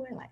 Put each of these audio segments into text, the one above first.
your life.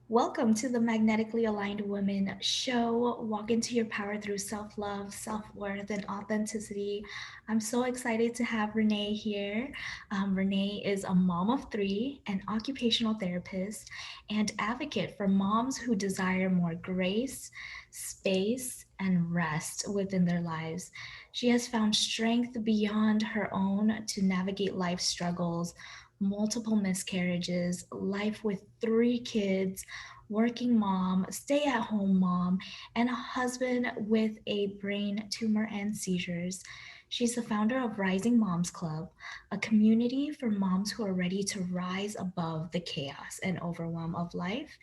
Welcome to the Magnetically Aligned Women show. Walk into your power through self love, self worth, and authenticity. I'm so excited to have Renae here. Renae is a mom of three, an occupational therapist, and advocate for moms who desire more grace, space, and rest within their lives. She has found strength beyond her own to navigate life struggles, multiple miscarriages, life with three kids, working mom, stay at home mom, and a husband with a brain tumor and seizures. She's the founder of Rising Moms Club, a community for moms who are ready to rise above the chaos and overwhelm of life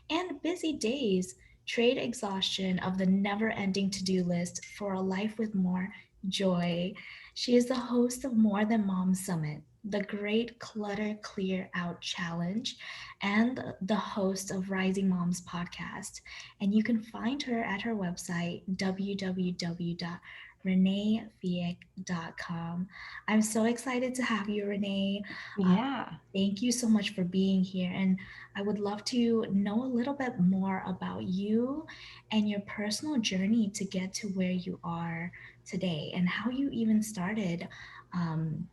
and busy days. Trade exhaustion of the never ending to do list for a life with more joy. She is the host of More Than Mom Summit, the Great Clutter Clear Out Challenge, and the host of Rising Moms podcast. And you can find her at her website, www.reneefieck.com. I'm so excited to have you, Renae. Yeah. Thank you so much for being here. And I would love to know a little bit more about you and your personal journey to get to where you are today and how you even started um,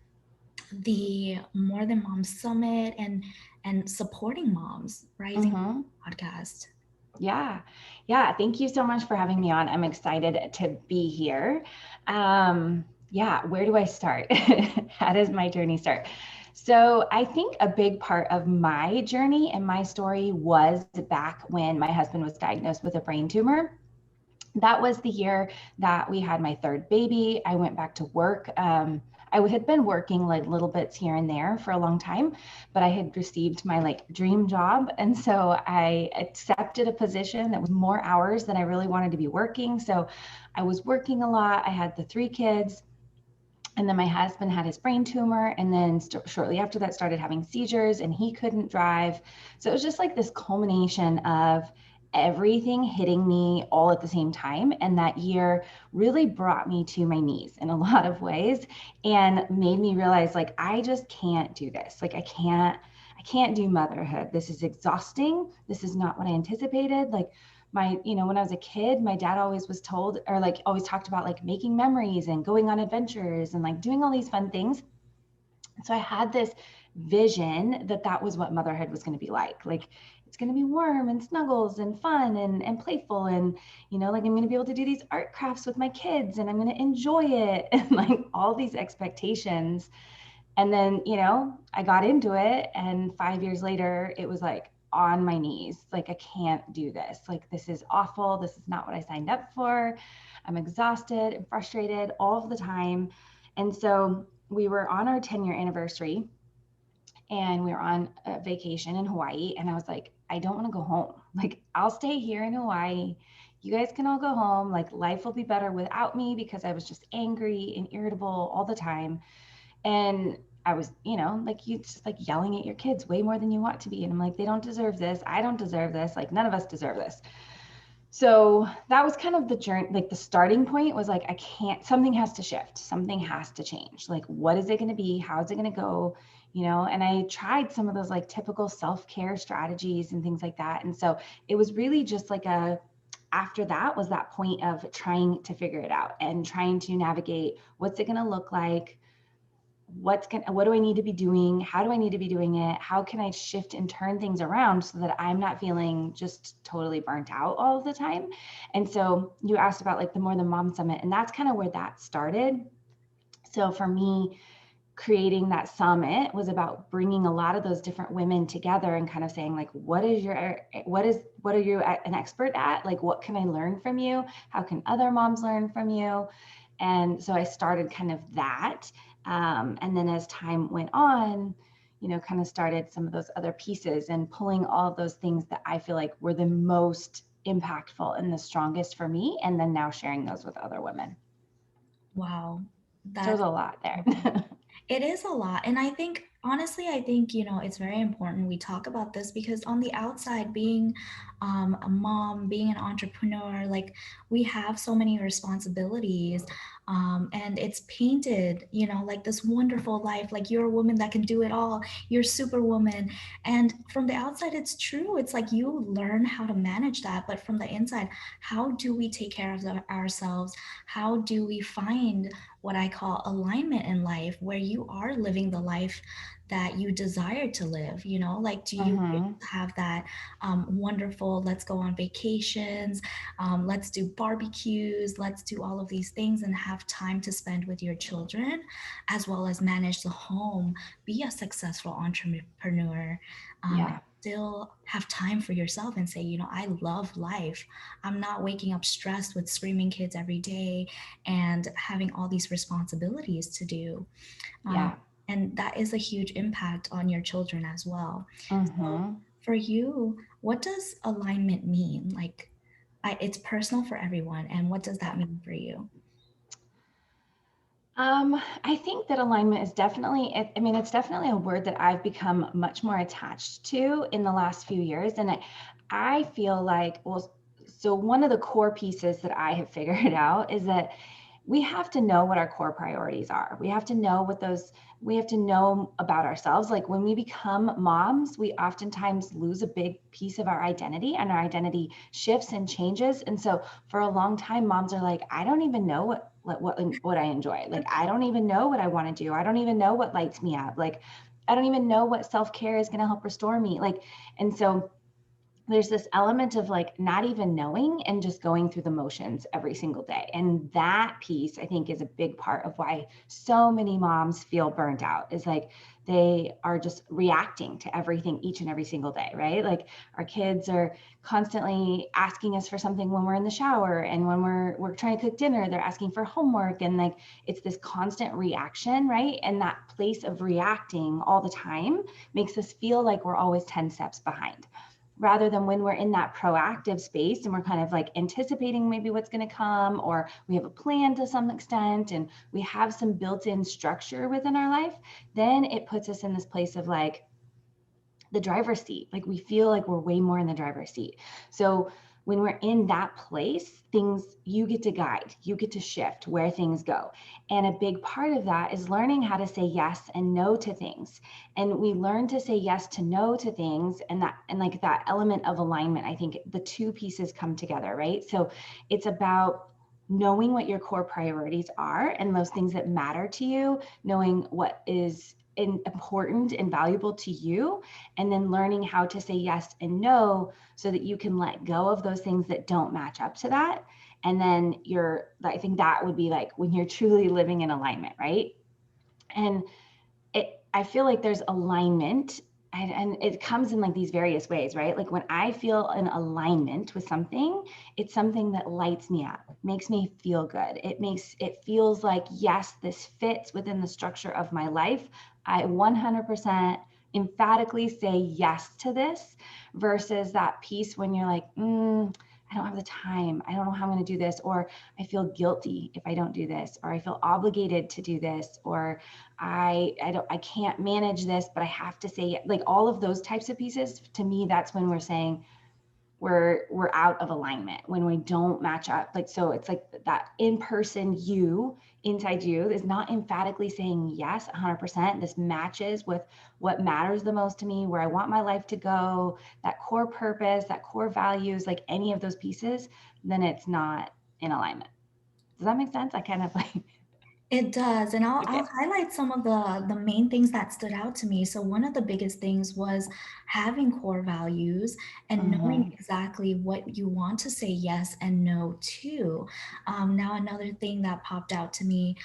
the More Than Moms Summit and supporting moms, Rising hmm podcast. Yeah. Yeah. Thank you so much for having me on. I'm excited to be here. Yeah. Where do I start? How does my journey start? So, I think a big part of my journey and my story was back when my husband was diagnosed with a brain tumor. That was the year that we had my third baby. I went back to work. I had been working like little bits here and there for a long time, but I had received my like dream job. And so I accepted a position that was more hours than I really wanted to be working. So I was working a lot. I had the three kids. And then my husband had his brain tumor. And then shortly after that, started having seizures and he couldn't drive. So it was just like this culmination of everything hitting me all at the same time. And that year really brought me to my knees in a lot of ways and made me realize like, I just can't do this. Like, I can't do motherhood. This is exhausting. This is not what I anticipated. Like, when I was a kid, my dad always was told or like always talked about like making memories and going on adventures and like doing all these fun things. So I had this vision that that was what motherhood was going to be like. Like, it's going to be warm and snuggles and fun and playful. And, like I'm going to be able to do these art crafts with my kids and I'm going to enjoy it and like all these expectations. And then, I got into it. And 5 years later, it was like on my knees. Like, I can't do this. Like, this is awful. This is not what I signed up for. I'm exhausted and frustrated all of the time. And so we were on our 10-year anniversary and we were on a vacation in Hawaii. And I was like, I don't want to go home. Like, I'll stay here in Hawaii. You guys can all go home. Like, life will be better without me because I was just angry and irritable all the time. And I was, like you just like yelling at your kids way more than you want to be. And I'm like, they don't deserve this. I don't deserve this. Like, none of us deserve this. So that was kind of the journey, like the starting point was like, I can't, something has to shift. Something has to change. Like, what is it going to be? How is it going to go? And I tried some of those like typical self-care strategies and things like that. And so it was really just like after that was that point of trying to figure it out and trying to navigate what's it going to look like, what do I need to be doing? How do I need to be doing it? How can I shift and turn things around so that I'm not feeling just totally burnt out all of the time? And so you asked about like the More Than Mom Summit, and that's kind of where that started. So for me, creating that summit was about bringing a lot of those different women together and kind of saying like, what are you an expert at? Like, what can I learn from you? How can other moms learn from you? And so I started kind of that. And then as time went on, kind of started some of those other pieces and pulling all of those things that I feel like were the most impactful and the strongest for me. And then now sharing those with other women. Wow, So there's that's a lot there. it is a lot. And I think, honestly, I think, it's very important we talk about this because on the outside, being a mom, being an entrepreneur, like we have so many responsibilities. and it's painted, you know, like this wonderful life, like you're a woman that can do it all, you're superwoman. And from the outside, it's true. It's like you learn how to manage that. But from the inside, how do we take care of ourselves? How do we find what I call alignment in life, where you are living the life that you desire to live? You know, like, do you Mm-hmm. have that wonderful, let's go on vacations, let's do barbecues, let's do all of these things and have time to spend with your children, as well as manage the home, be a successful entrepreneur, Yeah. still have time for yourself and say, you know, I love life. I'm not waking up stressed with screaming kids every day and having all these responsibilities to do. Um, Yeah. and that is a huge impact on your children as well. So, Mm-hmm. for you, what does alignment mean? Like, it's personal for everyone. And what does that mean for you? I think that alignment is definitely, I mean, it's definitely a word that I've become much more attached to in the last few years. And I feel like, well, so one of the core pieces that I have figured out is that we have to know what our core priorities are. We have to know what those, we have to know about ourselves. Like when we become moms, we oftentimes lose a big piece of our identity and our identity shifts and changes. And so for a long time, moms are like, I don't even know what I enjoy. Like, I don't even know what I want to do. I don't even know what lights me up. Like, I don't even know what self-care is going to help restore me. Like, and so there's this element of like not even knowing and just going through the motions every single day. And that piece, I think, is a big part of why so many moms feel burnt out, is like they are just reacting to everything each and every single day, right? Like our kids are constantly asking us for something when we're in the shower, and when we're trying to cook dinner, they're asking for homework, and like it's this constant reaction, right? And that place of reacting all the time makes us feel like we're always 10 steps behind, rather than when we're in that proactive space and we're kind of like anticipating maybe what's going to come, or we have a plan to some extent and we have some built-in structure within our life, then it puts us in this place of like the driver's seat. Like we feel like we're way more in the driver's seat. So when we're in that place, things, you get to guide, you get to shift where things go. And a big part of that is learning how to say yes and no to things. And we learn to say yes to no to things, and that, and like that element of alignment, I think the two pieces come together, right? So it's about knowing what your core priorities are and those things that matter to you, knowing what is important and valuable to you, and then learning how to say yes and no so that you can let go of those things that don't match up to that. And then I think that would be like when you're truly living in alignment, right? And I feel like there's alignment, and it comes in like these various ways, right? Like when I feel in alignment with something, it's something that lights me up, makes me feel good. It feels like, yes, this fits within the structure of my life. I 100% emphatically say yes to this, versus that piece when you're like, I don't have the time. I don't know how I'm going to do this, or I feel guilty if I don't do this, or I feel obligated to do this, or I can't manage this, but I have to say, like all of those types of pieces. To me, that's when we're saying we're out of alignment, when we don't match up. Like, so it's like that in-person you inside you is not emphatically saying yes 100%. This matches with what matters the most to me, where I want my life to go, that core purpose, that core values, like any of those pieces, then it's not in alignment. Does that make sense? I kind of like It does, and I'll okay. highlight some of the main things that stood out to me. So one of the biggest things was having core values and knowing Mm-hmm. exactly what you want to say yes and no to. Now another thing that popped out to me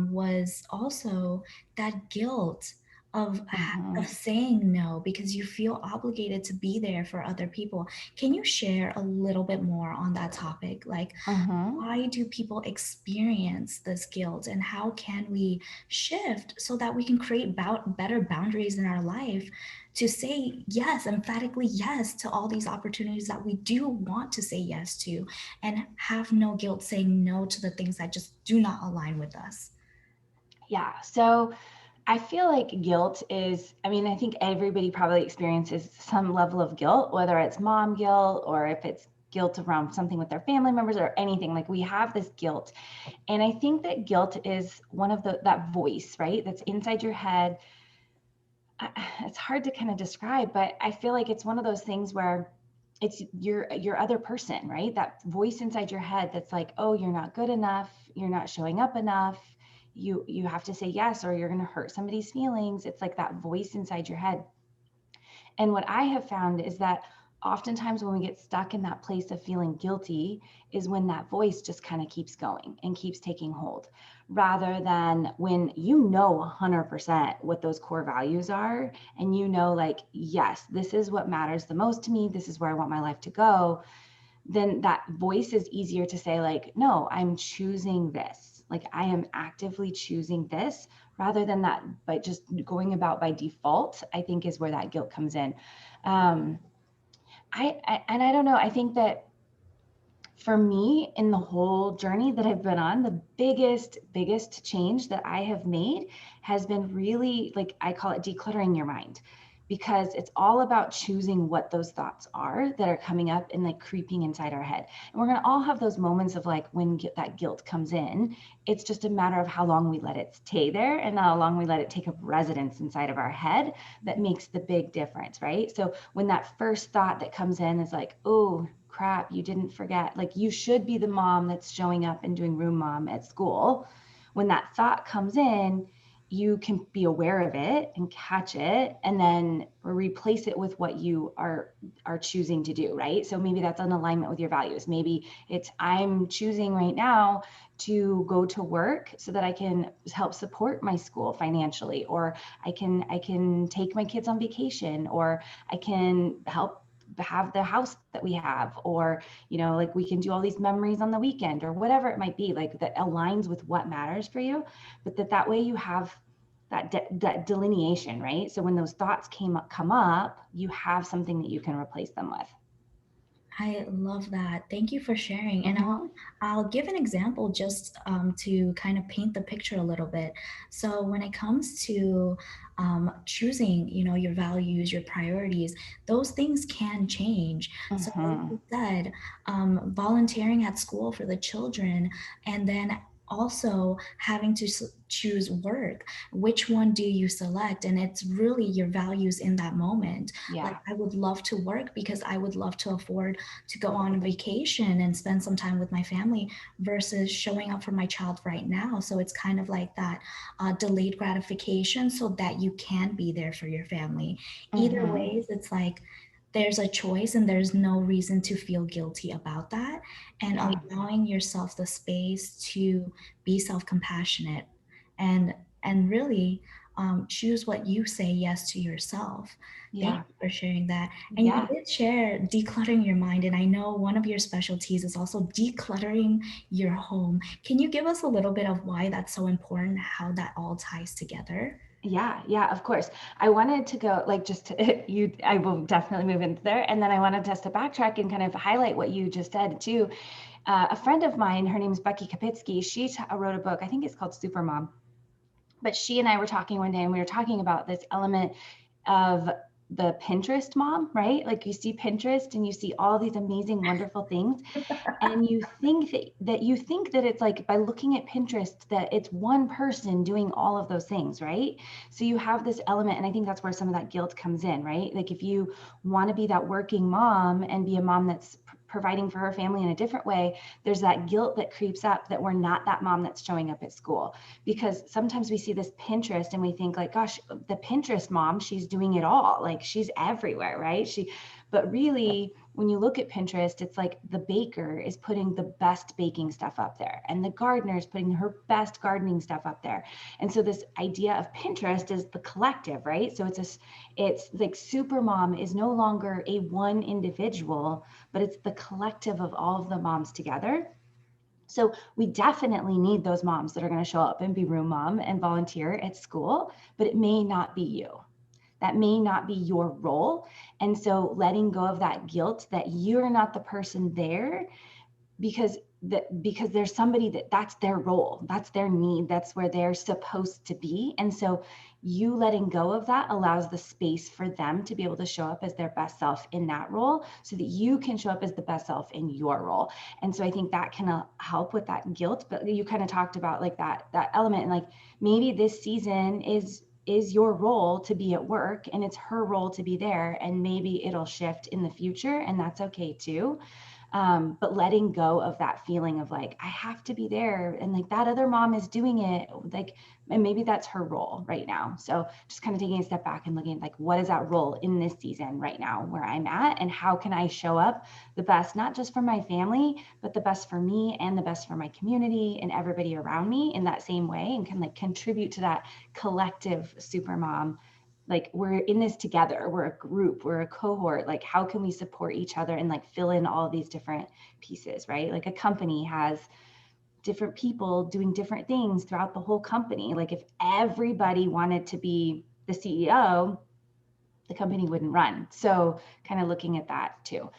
was also that guilt of Mm-hmm. saying no because you feel obligated to be there for other people. Can you share a little bit more on that topic? Like, Mm-hmm. why do people experience this guilt, and how can we shift so that we can create better boundaries in our life to say yes, emphatically yes, to all these opportunities that we do want to say yes to, and have no guilt saying no to the things that just do not align with us? Yeah. So I feel like guilt is, I mean, I think everybody probably experiences some level of guilt, whether it's mom guilt or if it's guilt around something with their family members or anything. Like we have this guilt. And I think that guilt is one of that voice, right? That's inside your head. It's hard to kind of describe, but I feel like it's one of those things where it's your other person, right? That voice inside your head that's like, oh, you're not good enough, you're not showing up enough, you have to say yes or you're going to hurt somebody's feelings. It's like that voice inside your head. And what I have found is that oftentimes when we get stuck in that place of feeling guilty is when that voice just kind of keeps going and keeps taking hold, rather than when you know 100% what those core values are and you know, like, yes, this is what matters the most to me. This is where I want my life to go. Then that voice is easier to say, like, no, I'm choosing this. Like I am actively choosing this rather than that by just going about by default, I think is where that guilt comes in. Um, I don't know. I think that for me in the whole journey that I've been on, the biggest change that I have made has been really, like, I call it decluttering your mind, because it's all about choosing what those thoughts are that are coming up and like creeping inside our head. And we're going to all have those moments of like when that guilt comes in. It's just a matter of how long we let it stay there and how long we let it take up residence inside of our head that makes the big difference, right? So when that first thought that comes in is like, oh, crap, you didn't forget. Like you should be the mom that's showing up and doing room mom at school. When that thought comes in, you can be aware of it and catch it and then replace it with what you are choosing to do, right? So maybe that's in alignment with your values. Maybe it's, I'm choosing right now to go to work so that I can help support my school financially, or I can take my kids on vacation, or I can help have the house that we have, or like we can do all these memories on the weekend or whatever it might be, like that aligns with what matters for you. But that way you have that delineation, right? So when those thoughts come up, you have something that you can replace them with. I love that. Thank you for sharing. And I'll Mm-hmm. I'll give an example just to kind of paint the picture a little bit. So when it comes to choosing, your values, your priorities, those things can change. So like Mm-hmm. you said, volunteering at school for the children, and then also having to choose work, which one do you select? And it's really your values in that moment. Like Yeah. I would love to work because I would love to afford to go on vacation and spend some time with my family versus showing up for my child right now. So it's kind of like that delayed gratification so that you can be there for your family. Either Mm-hmm. ways, it's like there's a choice and there's no reason to feel guilty about that, and Yeah. allowing yourself the space to be self-compassionate and really choose what you say yes to yourself. Thank Yeah. you for sharing that. And you Yeah. did share decluttering your mind, and I know one of your specialties is also decluttering your home. Can you give us a little bit of why that's so important, how that all ties together? Yeah, yeah, of course. I wanted to go like just to, you, I will definitely move into there. And then I wanted us to backtrack and kind of highlight what you just said too. A friend of mine, her name is Becky Kapitsky. She wrote a book, I think it's called Super Mom. But she and I were talking one day and we were talking about this element of the Pinterest mom, right? Like you see Pinterest and you see all these amazing, wonderful things, and you think that it's like by looking at Pinterest that it's one person doing all of those things, right? So you have this element, and I think that's where some of that guilt comes in, right? Like if you want to be that working mom and be a mom that's providing for her family in a different way, there's that guilt that creeps up that we're not that mom that's showing up at school. Because sometimes we see this Pinterest and we think like, gosh, the Pinterest mom, she's doing it all, like she's everywhere, right? But really, when you look at Pinterest, it's like the baker is putting the best baking stuff up there, and the gardener is putting her best gardening stuff up there. And so this idea of Pinterest is the collective, right? So it's like Supermom is no longer a one individual, but it's the collective of all of the moms together. So we definitely need those moms that are going to show up and be room mom and volunteer at school, but it may not be you. That may not be your role. And so letting go of that guilt that you're not the person there because there's somebody that's their role, that's their need, that's where they're supposed to be. And so you letting go of that allows the space for them to be able to show up as their best self in that role so that you can show up as the best self in your role. And so I think that can help with that guilt. But you kind of talked about like that element, and like maybe this season is your role to be at work and it's her role to be there, and maybe it'll shift in the future, and that's okay too. But letting go of that feeling of like, I have to be there and like that other mom is doing it, like, and maybe that's her role right now. So just kind of taking a step back and looking at like, what is that role in this season right now where I'm at, and how can I show up the best, not just for my family, but the best for me and the best for my community and everybody around me in that same way, and can like contribute to that collective super mom. Like, we're in this together, we're a group, we're a cohort, like how can we support each other and like fill in all these different pieces, right? Like a company has different people doing different things throughout the whole company. Like if everybody wanted to be the CEO, the company wouldn't run. So kind of looking at that too.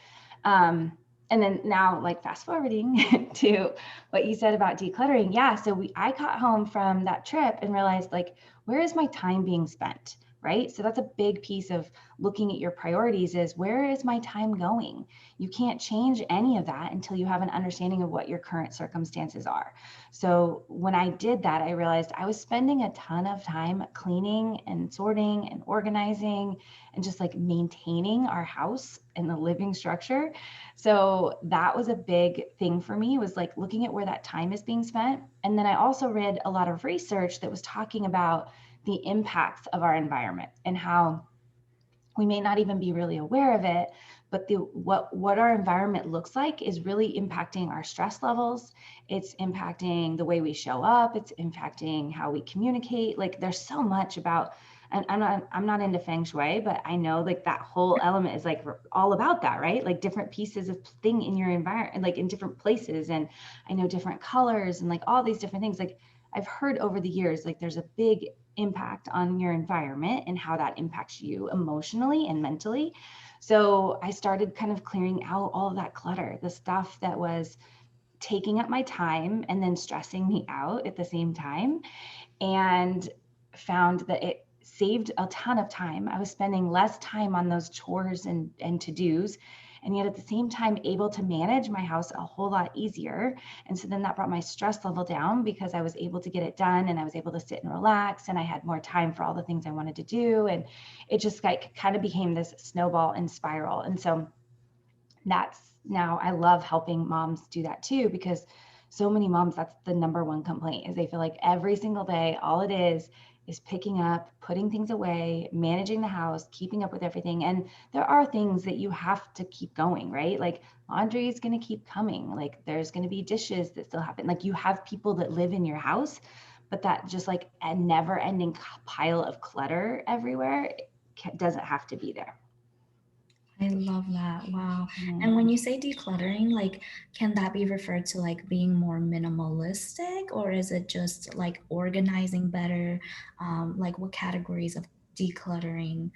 um, and then now, like fast forwarding to what you said about decluttering. Yeah, so I got home from that trip and realized like, where is my time being spent? Right. So that's a big piece of looking at your priorities, is where is my time going? You can't change any of that until you have an understanding of what your current circumstances are. So when I did that, I realized I was spending a ton of time cleaning and sorting and organizing and just like maintaining our house and the living structure. So that was a big thing for me, was like looking at where that time is being spent. And then I also read a lot of research that was talking about the impacts of our environment and how we may not even be really aware of it, but what our environment looks like is really impacting our stress levels. It's impacting the way we show up. It's impacting how we communicate. Like there's so much about, and I'm not into feng shui, but I know like that whole element is like all about that, right? Like different pieces of thing in your environment, like in different places, and I know different colors and like all these different things. Like I've heard over the years, like there's a big impact on your environment and how that impacts you emotionally and mentally. So I started kind of clearing out all of that clutter, the stuff that was taking up my time and then stressing me out at the same time, and found that it saved a ton of time. I was spending less time on those chores and to-dos, and yet at the same time able to manage my house a whole lot easier. And so then that brought my stress level down because I was able to get it done, and I was able to sit and relax, and I had more time for all the things I wanted to do. And it just like kind of became this snowball and spiral. And so that's, now I love helping moms do that too, because so many moms, that's the number one complaint, is they feel like every single day all it is picking up, putting things away, managing the house, keeping up with everything. And there are things that you have to keep going, right? Like laundry is going to keep coming, like there's going to be dishes that still happen, like you have people that live in your house. But that just like a never ending pile of clutter everywhere doesn't have to be there. I love that. Wow. And when Mm. you say decluttering, like, can that be referred to like being more minimalistic, or is it just like organizing better? Like, what categories of decluttering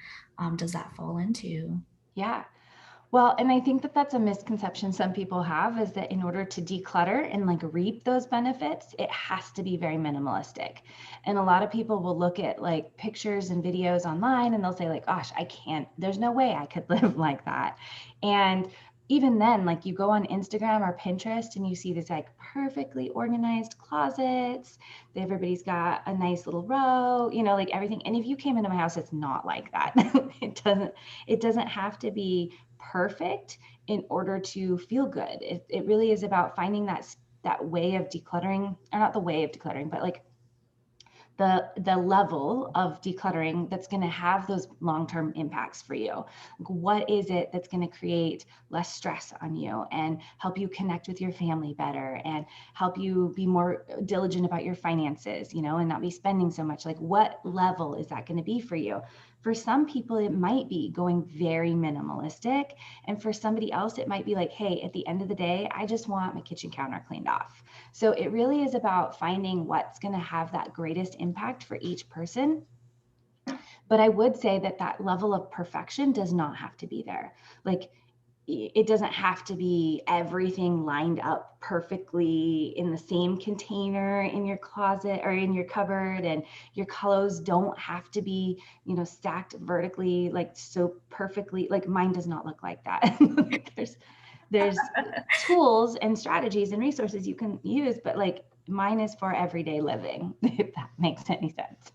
does that fall into? Yeah. Well, and I think that that's a misconception some people have, is that in order to declutter and like reap those benefits, it has to be very minimalistic. And a lot of people will look at like pictures and videos online and they'll say like, gosh, I can't, there's no way I could live like that. And even then, like you go on Instagram or Pinterest and you see these like perfectly organized closets. Everybody's got a nice little row, you know, like everything. And if you came into my house, it's not like that. It doesn't have to be perfect in order to feel good. It really is about finding that way of decluttering, or not the way of decluttering, but like the level of decluttering that's going to have those long-term impacts for you. Like, what is it that's going to create less stress on you and help you connect with your family better and help you be more diligent about your finances, you know, and not be spending so much? Like, what level is that going to be for you? For some people, it might be going very minimalistic. And for somebody else, it might be like, hey, at the end of the day, I just want my kitchen counter cleaned off. So it really is about finding what's going to have that greatest impact for each person. But I would say that that level of perfection does not have to be there. Like, it doesn't have to be everything lined up perfectly in the same container in your closet or in your cupboard, and your clothes don't have to be, stacked vertically, like so perfectly. Like mine does not look like that. there's tools and strategies and resources you can use, but like mine is for everyday living, if that makes any sense.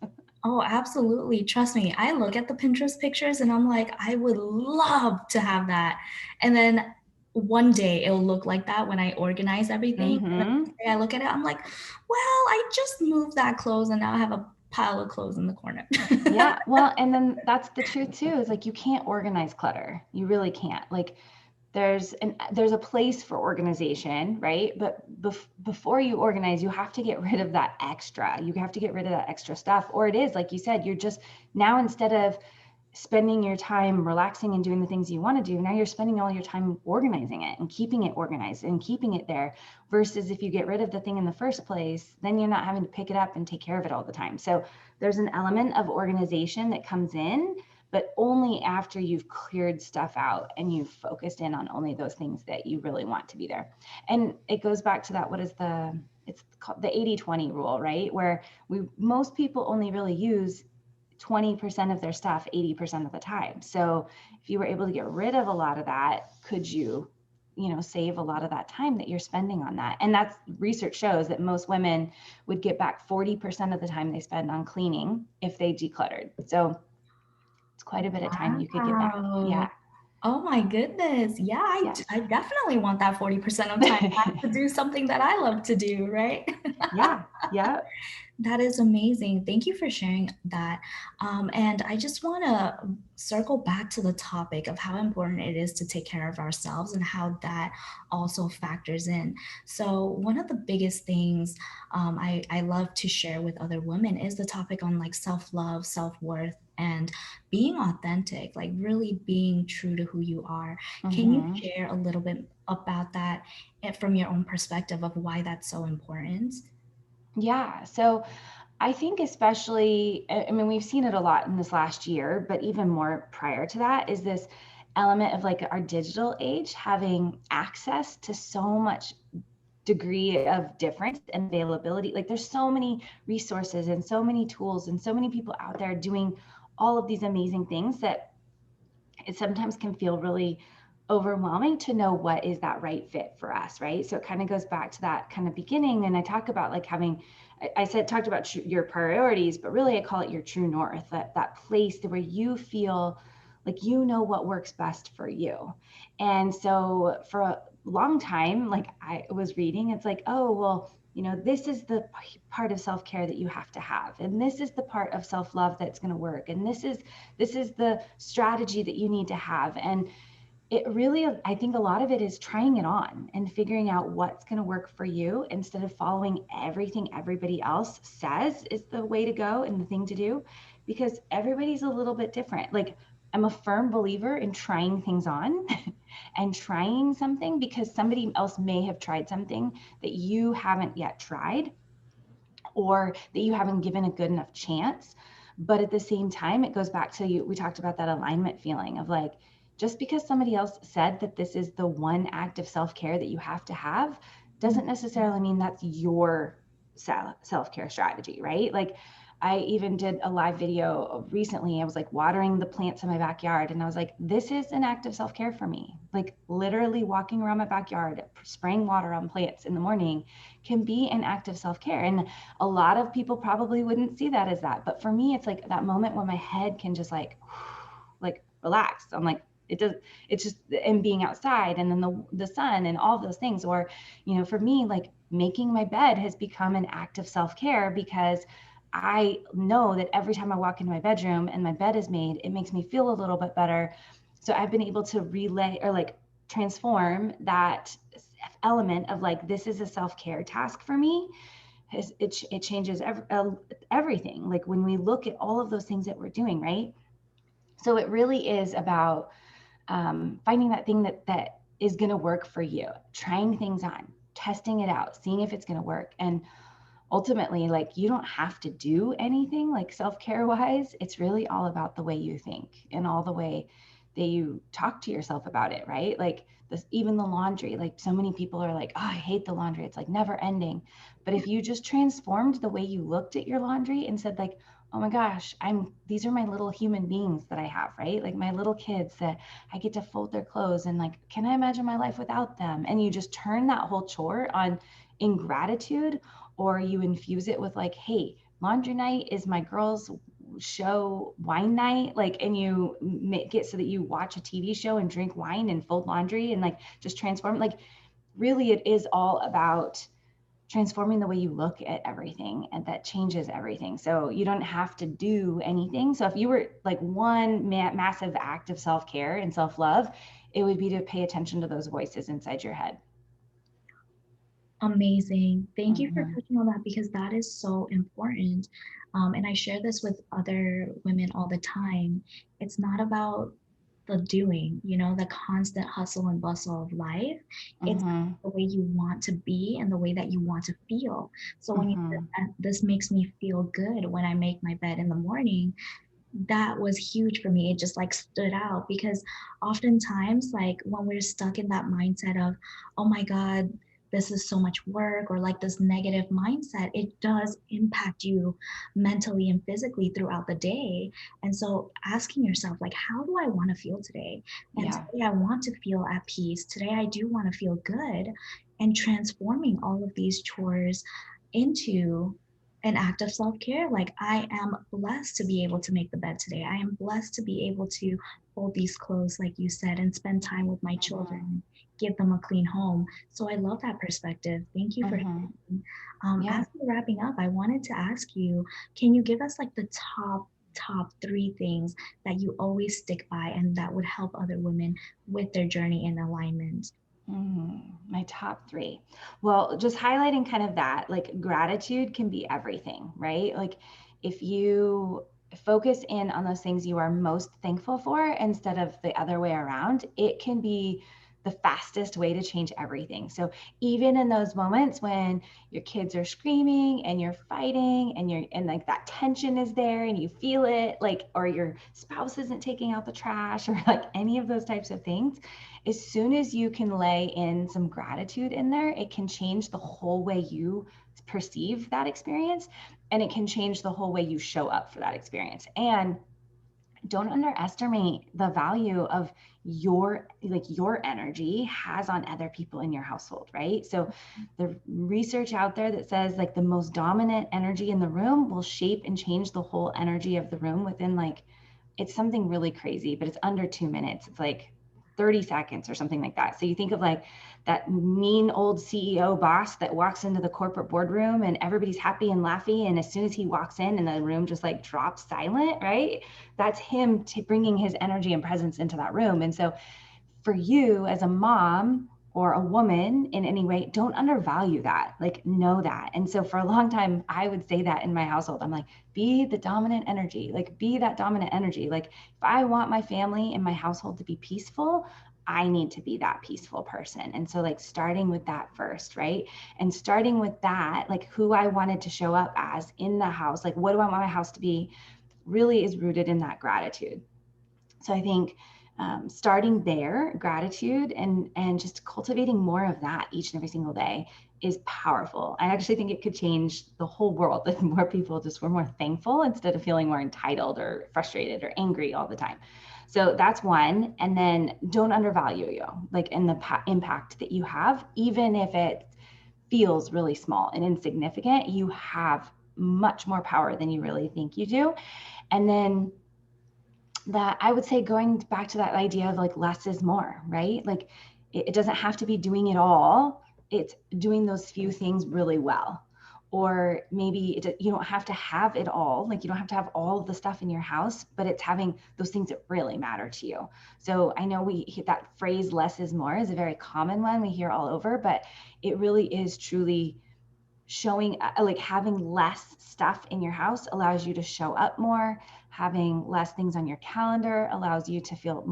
Oh, absolutely. Trust me. I look at the Pinterest pictures and I'm like, I would love to have that. And then one day it'll look like that when I organize everything. And the Mm-hmm. next day I look at it, I'm like, well, I just moved that clothes and now I have a pile of clothes in the corner. Yeah. Well, and then that's the truth too, is like you can't organize clutter. You really can't. Like there's a place for organization, right? But before you organize, you have to get rid of that extra. You have to get rid of that extra stuff. Or it is, like you said, you're just now, instead of spending your time relaxing and doing the things you want to do, now you're spending all your time organizing it and keeping it organized and keeping it there, versus if you get rid of the thing in the first place, then you're not having to pick it up and take care of it all the time. So there's an element of organization that comes in, but only after you've cleared stuff out and you've focused in on only those things that you really want to be there. And it goes back to that, it's called the 80-20 rule, right? Where most people only really use 20% of their stuff 80% of the time. So if you were able to get rid of a lot of that, could you, save a lot of that time that you're spending on that? And that's, research shows that most women would get back 40% of the time they spend on cleaning if they decluttered. So it's quite a bit of time you could get back. Wow. Yeah. Oh my goodness. Yeah, I, Yes. I definitely want that 40% of time back to do something that I love to do, right? Yeah. Yeah. That is amazing. Thank you for sharing that. And I just want to circle back to the topic of how important it is to take care of ourselves and how that also factors in. So, one of the biggest things I love to share with other women is the topic on like self love, self worth, and being authentic, like really being true to who you are. Can you Mm-hmm. share a little bit about that from your own perspective of why that's so important? Yeah. So I think especially, I mean, we've seen it a lot in this last year, but even more prior to that is this element of like our digital age having access to so much degree of difference and availability. Like there's so many resources and so many tools and so many people out there doing all of these amazing things that it sometimes can feel really overwhelming to know what is that right fit for us, right? So it kind of goes back to that kind of beginning. And I talk about like having, I said, talked about your priorities, but really I call it your true north, that place where you feel like you know what works best for you. And so for a long time, like I was reading, it's like, oh, well, this is the part of self-care that you have to have. And this is the part of self-love that's going to work. And this is the strategy that you need to have. And it really, I think a lot of it is trying it on and figuring out what's going to work for you instead of following everything everybody else says is the way to go and the thing to do, because everybody's a little bit different. Like I'm a firm believer in trying things on and trying something because somebody else may have tried something that you haven't yet tried or that you haven't given a good enough chance. But at the same time, it goes back to we talked about that alignment feeling of like, just because somebody else said that this is the one act of self-care that you have to have doesn't necessarily mean that's your self-care strategy, right? Like I even did a live video recently. I was like watering the plants in my backyard and I was like, this is an act of self-care for me. Like literally walking around my backyard, spraying water on plants in the morning can be an act of self-care. And a lot of people probably wouldn't see that as that. But for me, it's like that moment where my head can just like relax. I'm like, it's just, and being outside and then the sun and all of those things. Or, for me, like making my bed has become an act of self-care because I know that every time I walk into my bedroom and my bed is made, it makes me feel a little bit better. So I've been able to relay or like transform that element of like, this is a self-care task for me. It changes everything. Like when we look at all of those things that we're doing, right? So it really is about finding that thing that is going to work for you, trying things on, testing it out, seeing if it's going to work. And ultimately, like you don't have to do anything like self-care wise. It's really all about the way you think and all the way that you talk to yourself about it, right? Like this, even the laundry, like so many people are like, oh, I hate the laundry. It's like never ending. But if you just transformed the way you looked at your laundry and said like, oh my gosh, these are my little human beings that I have, right? Like my little kids that I get to fold their clothes and like, can I imagine my life without them? And you just turn that whole chore on in gratitude, or you infuse it with like, hey, laundry night is my girls show wine night, like, and you make it so that you watch a TV show and drink wine and fold laundry and like just transform, like really it is all about transforming the way you look at everything, and that changes everything. So you don't have to do anything. So if you were like one massive act of self-care and self-love, it would be to pay attention to those voices inside your head. Amazing. Thank you for Mm-hmm. touching on that because that is so important. And I share this with other women all the time. It's not about the doing, the constant hustle and bustle of life. It's Mm-hmm. the way you want to be and the way that you want to feel. So when you said Mm-hmm. that this makes me feel good when I make my bed in the morning, that was huge for me. It just like stood out because oftentimes, like when we're stuck in that mindset of, oh my God, this is so much work, or like this negative mindset, it does impact you mentally and physically throughout the day. And so asking yourself, like, how do I want to feel today? And Yeah. today I want to feel at peace. Today I do want to feel good. And transforming all of these chores into an act of self care. Like, I am blessed to be able to make the bed today. I am blessed to be able to fold these clothes, like you said, and spend time with my Mm-hmm. children, give them a clean home. So I love that perspective. Thank you for Mm-hmm. sharing. Yeah. As we're wrapping up, I wanted to ask you, can you give us like the top three things that you always stick by and that would help other women with their journey in alignment? My top three. Well, just highlighting kind of that, like gratitude can be everything, right? Like if you focus in on those things you are most thankful for instead of the other way around, it can be the fastest way to change everything. So even in those moments when your kids are screaming and you're fighting and like that tension is there and you feel it, like, or your spouse isn't taking out the trash or like any of those types of things, as soon as you can lay in some gratitude in there, it can change the whole way you perceive that experience, and it can change the whole way you show up for that experience. And don't underestimate the value of your energy has on other people in your household, right? So the research out there that says like the most dominant energy in the room will shape and change the whole energy of the room within like, it's something really crazy, but it's under 2 minutes. It's like 30 seconds or something like that. So you think of like that mean old CEO boss that walks into the corporate boardroom and everybody's happy and laughy. And as soon as he walks in and the room just like drops silent, right? That's him bringing his energy and presence into that room. And so for you as a mom or a woman in any way, don't undervalue that. Like, know that. And so for a long time, I would say that in my household. I'm like, be the dominant energy, like, be that dominant energy. Like, if I want my family and my household to be peaceful, I need to be that peaceful person. And so, like, starting with that first, right? And starting with that, like, who I wanted to show up as in the house, like, what do I want my house to be, really is rooted in that gratitude. So I think starting there, gratitude and just cultivating more of that each and every single day is powerful. I actually think it could change the whole world if more people just were more thankful instead of feeling more entitled or frustrated or angry all the time. So that's one. And then don't undervalue you, like in the impact that you have, even if it feels really small and insignificant, you have much more power than you really think you do. And then that I would say, going back to that idea of like less is more, right? Like it doesn't have to be doing it all. It's doing those few things really well. Or maybe you don't have to have it all. Like you don't have to have all of the stuff in your house, but it's having those things that really matter to you. So I know that phrase less is more is a very common one we hear all over, but it really is truly showing, like having less stuff in your house allows you to show up more. Having less things on your calendar allows you to feel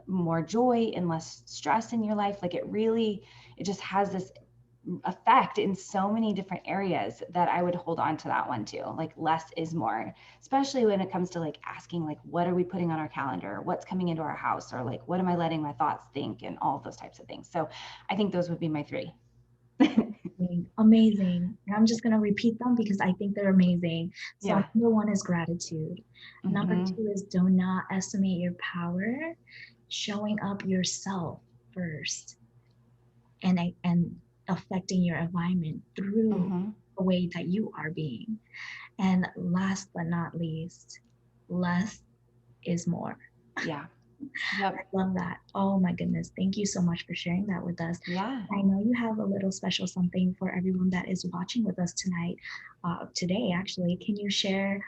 more joy and less stress in your life. Like it just has this effect in so many different areas that I would hold on to that one too. Like less is more, especially when it comes to like asking, like, what are we putting on our calendar? What's coming into our house? Or like, what am I letting my thoughts think? And all of those types of things. So I think those would be my three. Amazing. Amazing. And I'm just going to repeat them because I think they're amazing. So, Yeah. number one is gratitude. Number Mm-hmm. two is do not estimate your power, showing up yourself first and affecting your environment through Mm-hmm. the way that you are being. And last but not least, less is more. Yeah. I Yep. love that. Oh my goodness. Thank you so much for sharing that with us. Yeah. I know you have a little special something for everyone that is watching with us tonight, today, actually. Can you share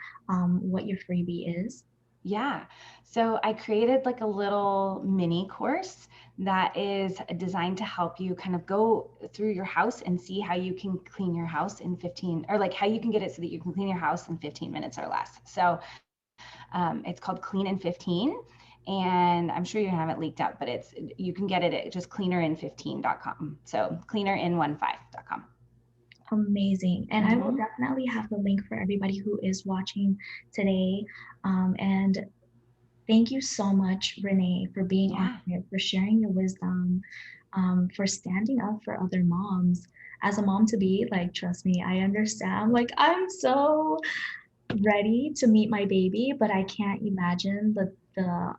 what your freebie is? Yeah. So I created like a little mini course that is designed to help you kind of go through your house and see how you can clean your house in 15, or like how you can get it so that you can clean your house in 15 minutes or less. So it's called Clean in 15. And I'm sure you have it leaked up, but you can get it at just cleanerin15.com. So cleanerin15.com. Amazing. And I will Mm-hmm. definitely have the link for everybody who is watching today. And thank you so much, Renae, for being on Yeah. here, for sharing your wisdom, for standing up for other moms. As a mom to be, like, trust me, I understand. Like, I'm so ready to meet my baby, but I can't imagine the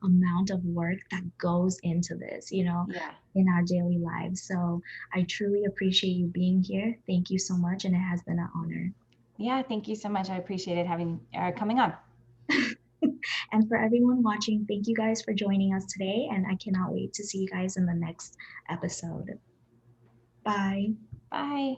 amount of work that goes into this, Yeah. in our daily lives. So I truly appreciate you being here. Thank you so much, and it has been an honor. Yeah. Thank you so much. I appreciated having coming on. And for everyone watching, thank you guys for joining us today, and I cannot wait to see you guys in the next episode. Bye. Bye.